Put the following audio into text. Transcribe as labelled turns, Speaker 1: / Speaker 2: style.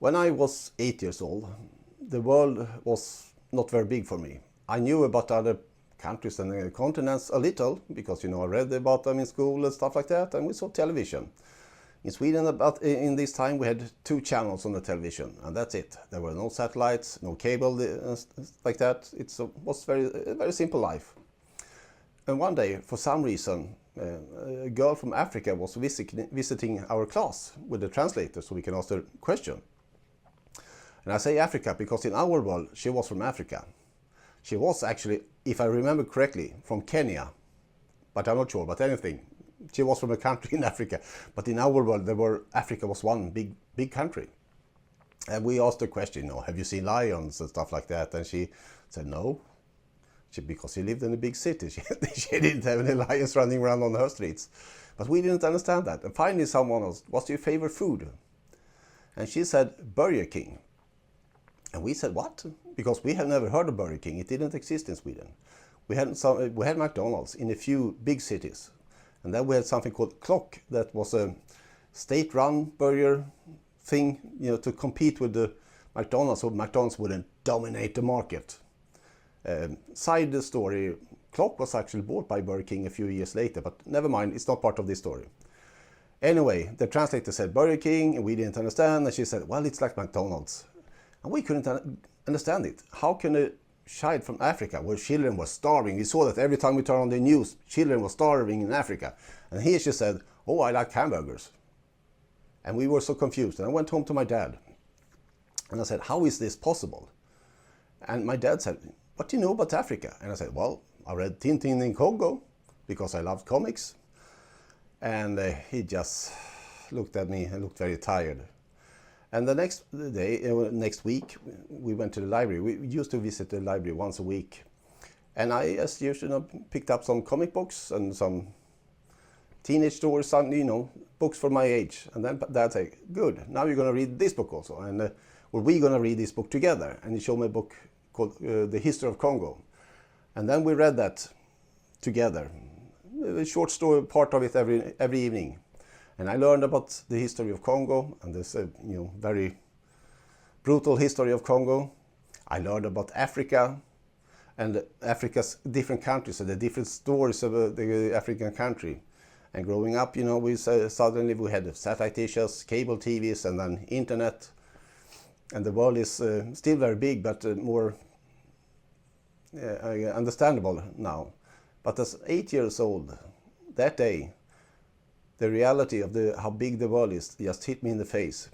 Speaker 1: When I was 8 years old, the world was not very big for me. I knew about other countries and continents a little, because I read about them in school and stuff like that, and we saw television. In Sweden, in this time, we had 2 channels on the television, and that's it. There were no satellites, no cable, like that. It was a very simple life. And one day, for some reason, a girl from Africa was visiting our class with the translator, so we can ask her a question. And I say Africa because in our world, she was from Africa. She was actually, if I remember correctly, from Kenya, but I'm not sure, but anything. She was from a country in Africa, but in our world, Africa was one big country. And we asked her a question, have you seen lions and stuff like that? And she said no, because she lived in a big city. She didn't have any lions running around on her streets. But we didn't understand that. And finally someone asked, what's your favorite food? And she said, Burger King. And we said, what? Because we had never heard of Burger King. It didn't exist in Sweden. We had McDonald's in a few big cities. And then we had something called Clock, that was a state-run burger thing, to compete with the McDonald's, so McDonald's wouldn't dominate the market. Side story, Clock was actually bought by Burger King a few years later, but never mind, it's not part of this story. Anyway, the translator said Burger King, and we didn't understand, and she said, well, it's like McDonald's. And we couldn't understand it. How can a child from Africa, where children were starving, we saw that every time we turned on the news, children were starving in Africa. And here she said, oh, I like hamburgers. And we were so confused. And I went home to my dad. And I said, how is this possible? And my dad said, what do you know about Africa? And I said, well, I read Tintin in Congo, because I loved comics. And he just looked at me and looked very tired. And the next week, we went to the library. We used to visit the library once a week. And I, as usual, picked up some comic books and some teenage stories, some, books for my age. And then Dad said, good, now you're going to read this book also. And we're going to read this book together. And he showed me a book called The History of Congo. And then we read that together. A short story, part of it every evening. And I learned about the history of Congo, and this very brutal history of Congo. I learned about Africa and Africa's different countries and the different stories of the African country. And growing up, suddenly we had satellite dishes, cable TVs, and then internet. And the world is still very big, but more understandable now. But as 8 years old, that day, the reality of how big the world is just hit me in the face.